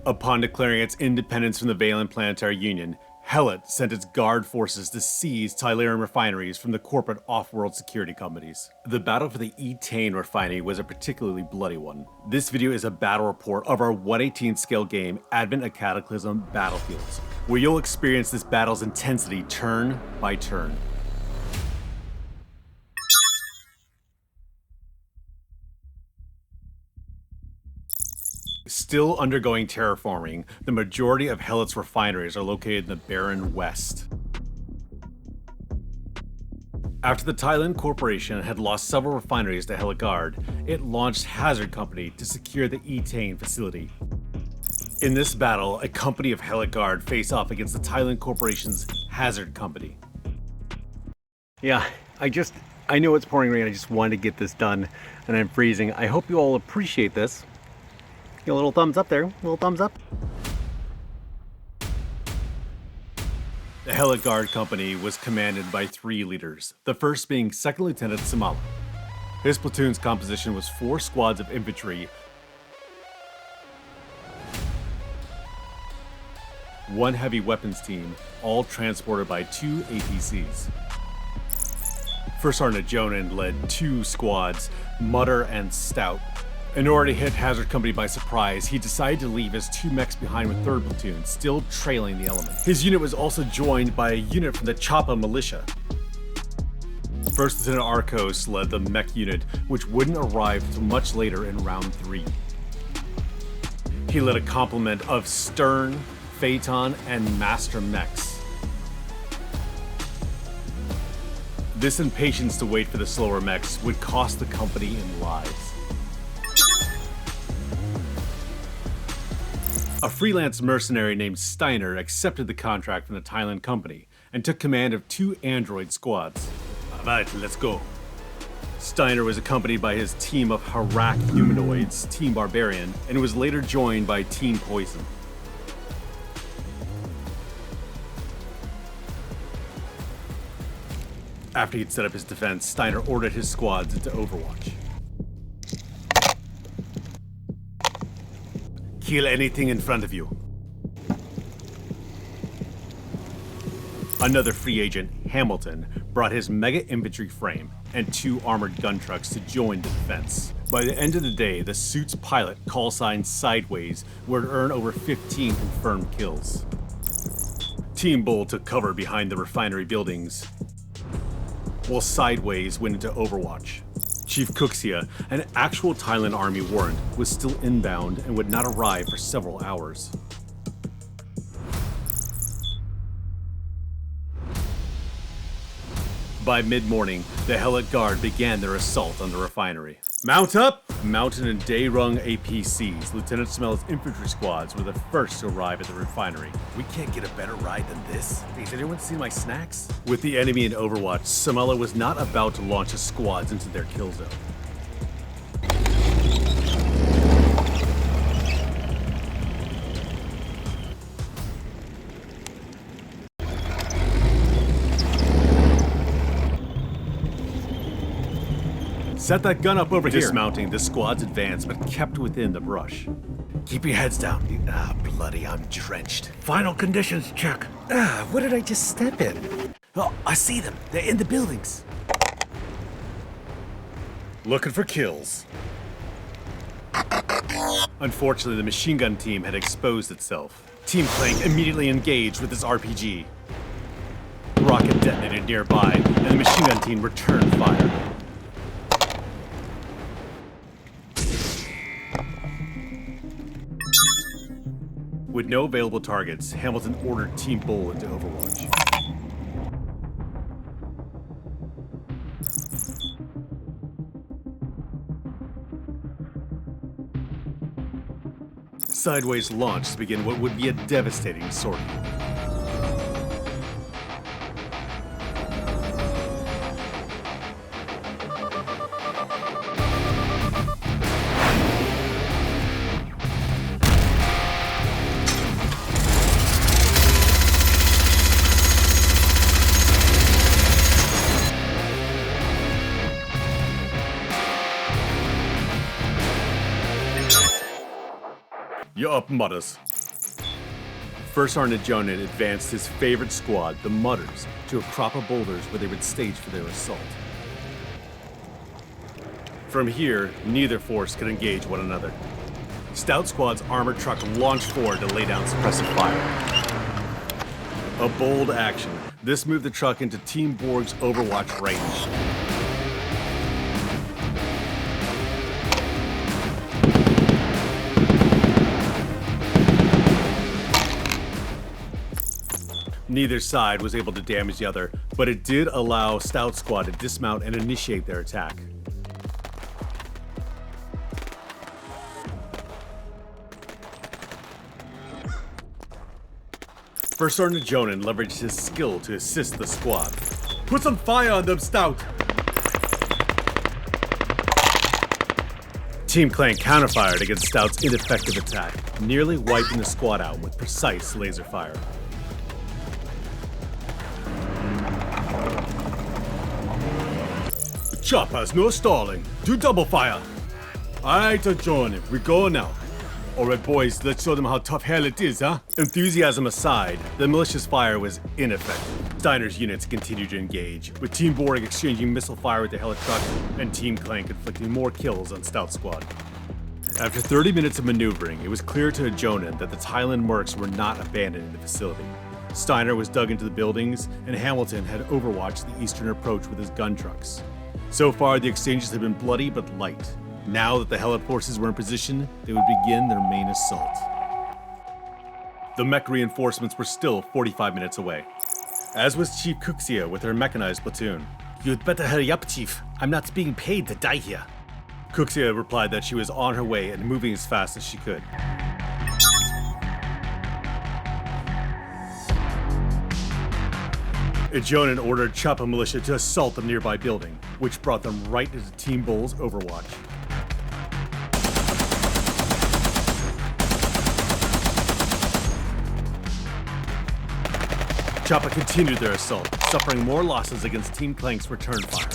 Upon declaring its independence from the Valen Planetary Union, Helate sent its guard forces to seize Tylarian refineries from the corporate off-world security companies. The battle for the Etane refinery was a particularly bloody one. This video is a battle report of our 1/18 scale game, Advent of Cataclysm Battlefields, where you'll experience this battle's intensity turn by turn. Still undergoing terraforming, the majority of Helate's refineries are located in the barren west. After the Thailand Corporation had lost several refineries to Helate Guard, it launched Hazard Company to secure the Etane facility. In this battle, a company of Helate Guard face off against the Thailand Corporation's Hazard Company. Yeah, I know it's pouring rain, I just wanted to get this done, and I'm freezing. I hope you all appreciate this. A little thumbs up there, a little thumbs up. The Helate Guard Company was commanded by 3 leaders, the first being 2nd Lieutenant Samala. His platoon's composition was 4 squads of infantry, 1 heavy weapons team, all transported by 2 APCs. First Sergeant Jonan led 2 squads, Mutter and Stout. In order to hit Hazard Company by surprise, he decided to leave his 2 mechs behind with 3rd Platoon, still trailing the element. His unit was also joined by a unit from the Chapa Militia. First Lieutenant Arcos led the mech unit, which wouldn't arrive until much later in round 3. He led a complement of Stern, Phaeton, and Master mechs. This impatience to wait for the slower mechs would cost the company in lives. A freelance mercenary named Steiner accepted the contract from the Thailand company and took command of 2 android squads. Alright, let's go. Steiner was accompanied by his team of Harak humanoids, Team Barbarian, and was later joined by Team Poison. After he'd set up his defense, Steiner ordered his squads into Overwatch. Kill anything in front of you. Another free agent, Hamilton, brought his mega infantry frame and 2 armored gun trucks to join the defense. By the end of the day, the suit's pilot, call sign Sideways, would earn over 15 confirmed kills. Team Bull took cover behind the refinery buildings, while Sideways went into Overwatch. Chief Kuxia, an actual Thailand army warrant, was still inbound and would not arrive for several hours. By mid-morning, the Helate Guard began their assault on the refinery. Mount up! Mountain and Daerung APCs, Lieutenant Smel's infantry squads, were the first to arrive at the refinery. We can't get a better ride than this. Has anyone seen my snacks? With the enemy in Overwatch, Samala was not about to launch his squads into their kill zone. Set that gun up over here. Dismounting, the squads advanced but kept within the brush. Keep your heads down. Bloody, I'm drenched. Final conditions check. What did I just step in? Oh, I see them. They're in the buildings. Looking for kills. Unfortunately, the machine gun team had exposed itself. Team Plank immediately engaged with his RPG. Rocket detonated nearby, and the machine gun team returned fire. With no available targets, Hamilton ordered Team Bull into Overwatch. Sideways launched to begin what would be a devastating sortie. You're up, modders. First Sergeant Jonan advanced his favorite squad, the Mutters, to a crop of boulders where they would stage for their assault. From here, neither force could engage one another. Stout Squad's armored truck launched forward to lay down suppressive fire. A bold action. This moved the truck into Team Borg's Overwatch range. Neither side was able to damage the other, but it did allow Stout Squad to dismount and initiate their attack. First Sergeant Jonan leveraged his skill to assist the squad. Put some fire on them, Stout! Team Clank counterfired against Stout's ineffective attack, nearly wiping the squad out with precise laser fire. The chop has no stalling. Do double fire. Alright, Jonan, we go now. Alright boys, let's show them how tough Helate is, huh? Enthusiasm aside, the malicious fire was ineffective. Steiner's units continued to engage, with Team Borg exchanging missile fire with the Helate truck, and Team Clank inflicting more kills on Stout Squad. After 30 minutes of maneuvering, it was clear to Jonan that the Thailand mercs were not abandoning the facility. Steiner was dug into the buildings, and Hamilton had overwatched the eastern approach with his gun trucks. So far, the exchanges had been bloody but light. Now that the Helate forces were in position, they would begin their main assault. The Mech reinforcements were still 45 minutes away, as was Chief Kuxia with her mechanized platoon. You'd better hurry up, Chief. I'm not being paid to die here. Kuxia replied that she was on her way and moving as fast as she could. Jonan ordered Choppa militia to assault the nearby building, which brought them right into Team Bull's overwatch. Choppa continued their assault, suffering more losses against Team Clank's return fire.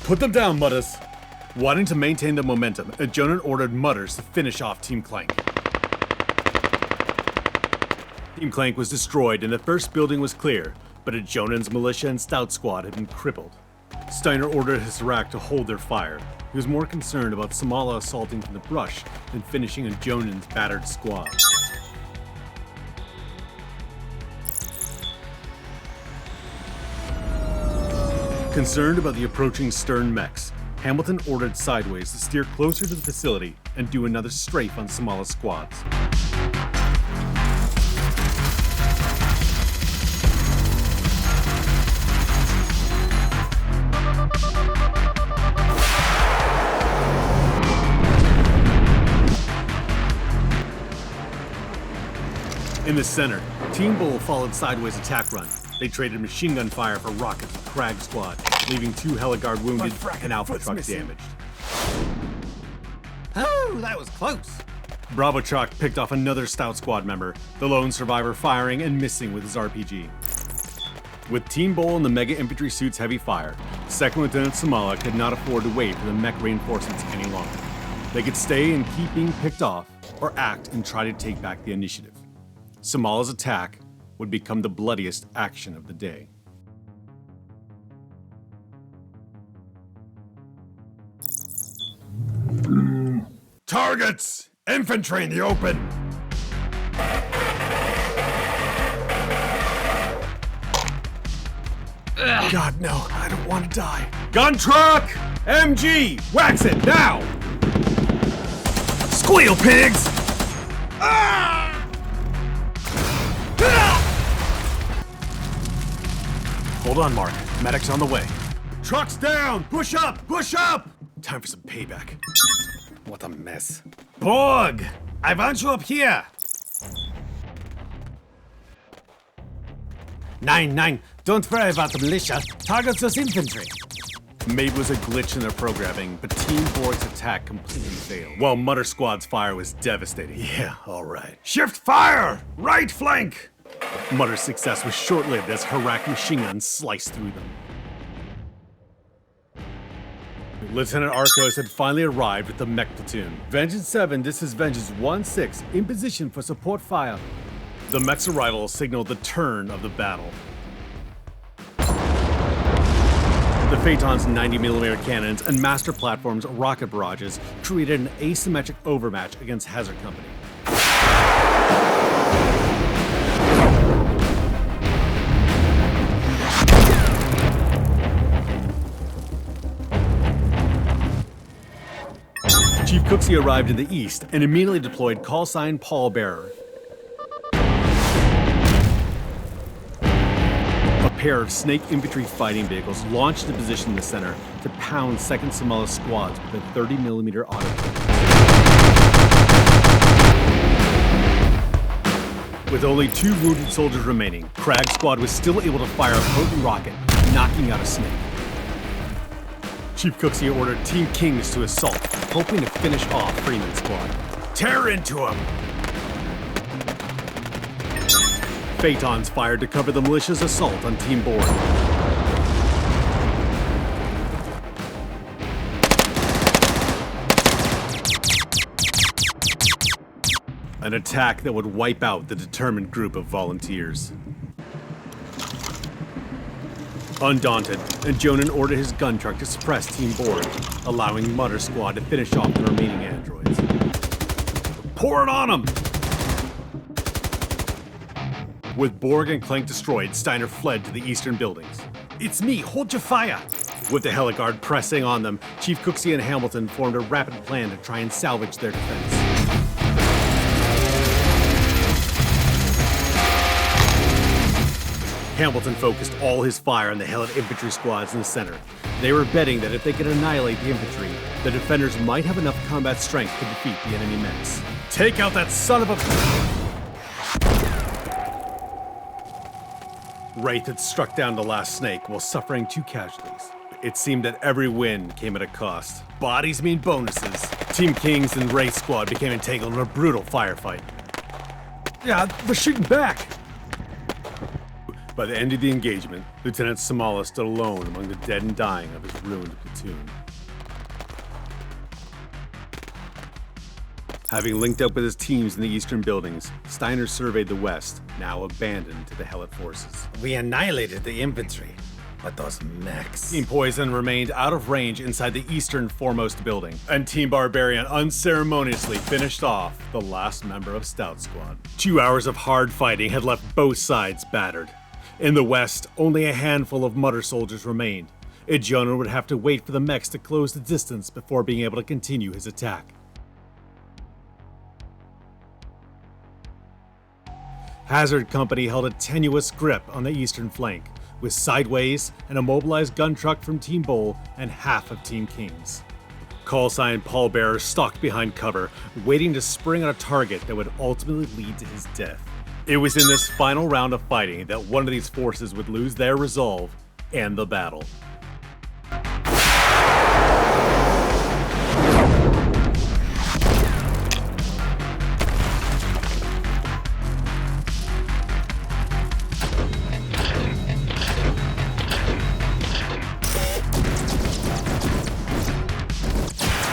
Put them down, Mutters! Wanting to maintain the momentum, Jonan ordered Mutters to finish off Team Clank. Team Clank was destroyed and the first building was clear, but Jonan's militia and Stout Squad had been crippled. Steiner ordered his rack to hold their fire. He was more concerned about Samala assaulting from the brush than finishing on Jonan's battered squad. Concerned about the approaching stern mechs, Hamilton ordered Sideways to steer closer to the facility and do another strafe on Samala's squads. In the center, Team Bull followed Sideways' attack run. They traded machine gun fire for rockets with Krag Squad, leaving 2 Heliguard wounded and Alpha truck damaged. Oh, that was close. Bravo truck picked off another Stout Squad member, the lone survivor firing and missing with his RPG. With Team Bull and the Mega Infantry suit's heavy fire, 2nd Lieutenant Samala could not afford to wait for the mech reinforcements any longer. They could stay and keep being picked off, or act and try to take back the initiative. Samala's attack would become the bloodiest action of the day. Targets! Infantry in the open! God, no, I don't want to die. Gun truck! MG! Wax it, now! Squeal, pigs! Hold on, Mark. Medic's on the way. Truck's down! Push up! Push up! Time for some payback. What a mess. Borg! I want you up here! 9-9, don't worry about the militia. Targets us infantry. Maybe it was a glitch in their programming, but Team Borg's attack completely failed, while Mutter Squad's fire was devastating. Yeah, alright. Shift fire! Right flank! Mutter's success was short-lived as Harak machine guns sliced through them. Lieutenant Arcos had finally arrived with the Mech platoon. Vengeance 7, this is Vengeance 1-6, in position for support fire. The Mech's arrival signaled the turn of the battle. The Phaeton's 90mm cannons and master platform's rocket barrages created an asymmetric overmatch against Hazard Company. Chief Cooksey arrived in the east and immediately deployed call sign Pallbearer. A pair of Snake infantry fighting vehicles launched into position in the center to pound 2nd Somala squads with a 30mm autocannon. With only 2 wounded soldiers remaining, Cragg's squad was still able to fire a potent rocket, knocking out a Snake. Chief Cooksey ordered Team Kings to assault, hoping to finish off Freeman's squad. Tear into him! Phaetons fired to cover the militia's assault on Team Borg. An attack that would wipe out the determined group of volunteers. Undaunted, Jonan ordered his gun truck to suppress Team Borg, allowing Mutter Squad to finish off the remaining androids. Pour it on him! With Borg and Clank destroyed, Steiner fled to the eastern buildings. It's me, hold your fire! With the Helicard pressing on them, Chief Cooksey and Hamilton formed a rapid plan to try and salvage their defense. Hamilton focused all his fire on the Helate infantry squads in the center. They were betting that if they could annihilate the infantry, the defenders might have enough combat strength to defeat the enemy mechs. Take out that son of a... Wraith had struck down the last Snake while suffering 2 casualties. It seemed that every win came at a cost. Bodies mean bonuses. Team Kings and Wraith squad became entangled in a brutal firefight. Yeah, they're shooting back! By the end of the engagement, Lieutenant Somala stood alone among the dead and dying of his ruined platoon. Having linked up with his teams in the eastern buildings, Steiner surveyed the west, now abandoned to the Helate forces. We annihilated the infantry, but those mechs... Team Poison remained out of range inside the eastern foremost building, and Team Barbarian unceremoniously finished off the last member of Stout Squad. 2 hours of hard fighting had left both sides battered. In the west, only a handful of Mutter soldiers remained. Jonan would have to wait for the mechs to close the distance before being able to continue his attack. Hazard Company held a tenuous grip on the eastern flank, with Sideways, an immobilized gun truck from Team Bull, and half of Team Kings. Call sign Pallbearer stalked behind cover, waiting to spring on a target that would ultimately lead to his death. It was in this final round of fighting that one of these forces would lose their resolve and the battle.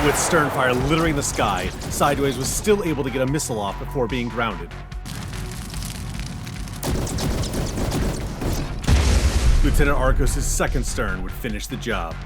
With stern fire littering the sky, Sideways was still able to get a missile off before being grounded. Lieutenant Arcos' 2nd stern would finish the job.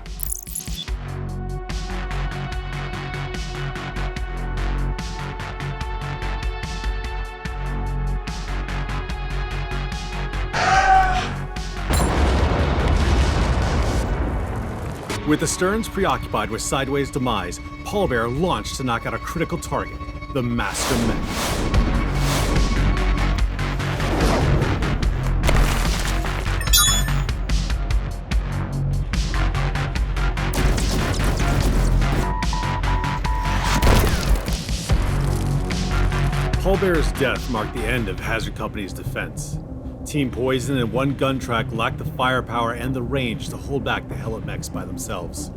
With the sterns preoccupied with Sideways' demise, Pallbearer launched to knock out a critical target, the Master Mech. Pallbearer's death marked the end of Hazard Company's defense. Team Poison and 1 gun track lacked the firepower and the range to hold back the Helate mechs by themselves.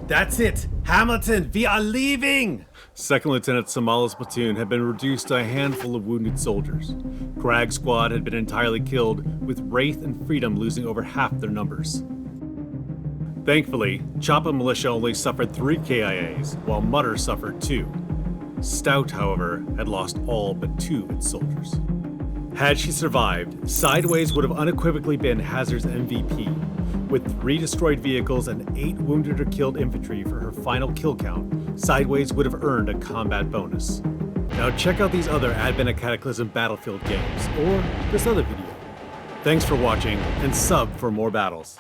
That's it! Hamilton, we are leaving! 2nd Lieutenant Somala's platoon had been reduced to a handful of wounded soldiers. Cragg's squad had been entirely killed, with Wraith and Freedom losing over half their numbers. Thankfully, Choppa Militia only suffered 3 KIAs, while Mutter suffered 2. Stout, however, had lost all but 2 of its soldiers. Had she survived, Sideways would have unequivocally been Hazard's MVP, with 3 destroyed vehicles and 8 wounded or killed infantry for her final kill count. Sideways would have earned a combat bonus. Now check out these other Advent of Cataclysm Battlefield games, or this other video. Thanks for watching, and sub for more battles.